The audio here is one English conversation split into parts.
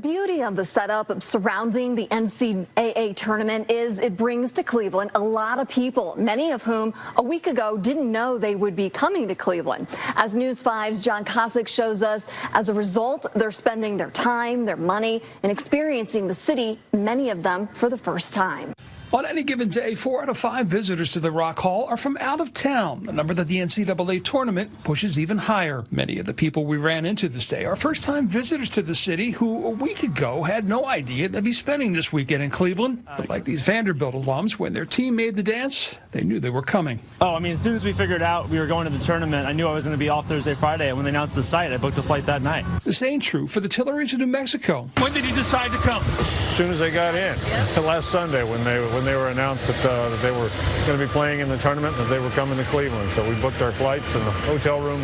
beauty of the setup surrounding the NCAA tournament is it brings to Cleveland a lot of people, many of whom a week ago didn't know they would be coming to Cleveland. As News 5's John Kosick shows us, as a result, they're spending their time, their money, and experiencing the city, many of them for the first time. On any given day, 4 out of 5 visitors to the Rock Hall are from out of town, a number that the NCAA tournament pushes even higher. Many of the people we ran into this day are first-time visitors to the city who a week ago had no idea they'd be spending this weekend in Cleveland. But like these Vanderbilt alums, when their team made the dance, they knew they were coming. As soon as we figured out we were going to the tournament, I knew I was going to be off Thursday, Friday, and when they announced the site, I booked a flight that night. The same true for the Tilleries of New Mexico. When did you decide to come? As soon as they got in, last Sunday when they were announced that they were going to be playing in the tournament and that they were coming to Cleveland. So we booked our flights and the hotel room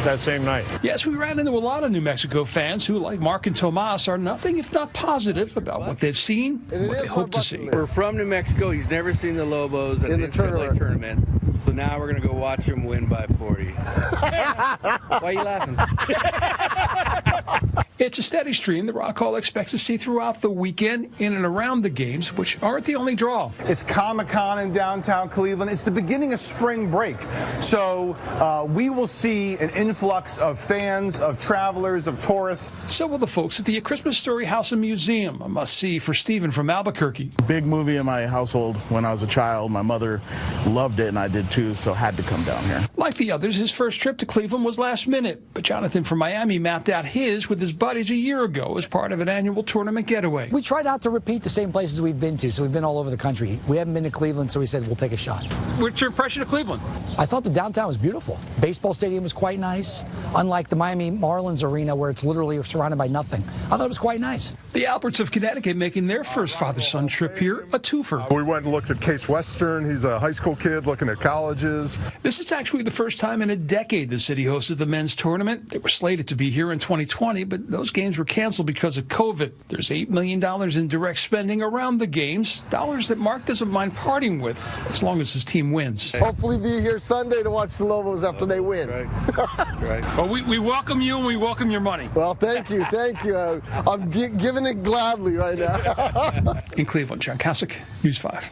that same night. Yes, we ran into a lot of New Mexico fans who, like Mark and Tomas, are nothing if not positive about what they've seen and what they hope to see. We're from New Mexico. He's never seen the Lobos at the NCAA tournament. So now we're going to go watch him win by 40. Why are you laughing? It's a steady stream the Rock Hall expects to see throughout the weekend in and around the games, which aren't the only draw. It's Comic-Con in downtown Cleveland. It's the beginning of spring break. So we will see an influx of fans, of travelers, of tourists. So will the folks at the A Christmas Story House and Museum, a must-see for Stephen from Albuquerque. Big movie in my household when I was a child. My mother loved it, and I did too, so had to come down here. Like the others, his first trip to Cleveland was last minute, but Jonathan from Miami mapped out his with his buddies a year ago as part of an annual tournament getaway. We try not to repeat the same places we've been to, so we've been all over the country. We haven't been to Cleveland, so we said we'll take a shot. What's your impression of Cleveland? I thought the downtown was beautiful. Baseball stadium was quite nice, unlike the Miami Marlins arena where it's literally surrounded by nothing. I thought it was quite nice. The Alberts of Connecticut making their first father-son trip here, a twofer. We went and looked at Case Western. He's a high school kid looking at colleges. This is actually the first time in a decade the city hosted the men's tournament. They were slated to be here in 2020, but those games were canceled because of COVID. There's $8 million in direct spending around the games, dollars that Mark doesn't mind parting with as long as his team wins. Hopefully be here Sunday to watch the Lobos after they win. Right. Well, we welcome you and we welcome your money. Well, thank you. I'm giving it gladly right now. In Cleveland, John Kosick, News 5.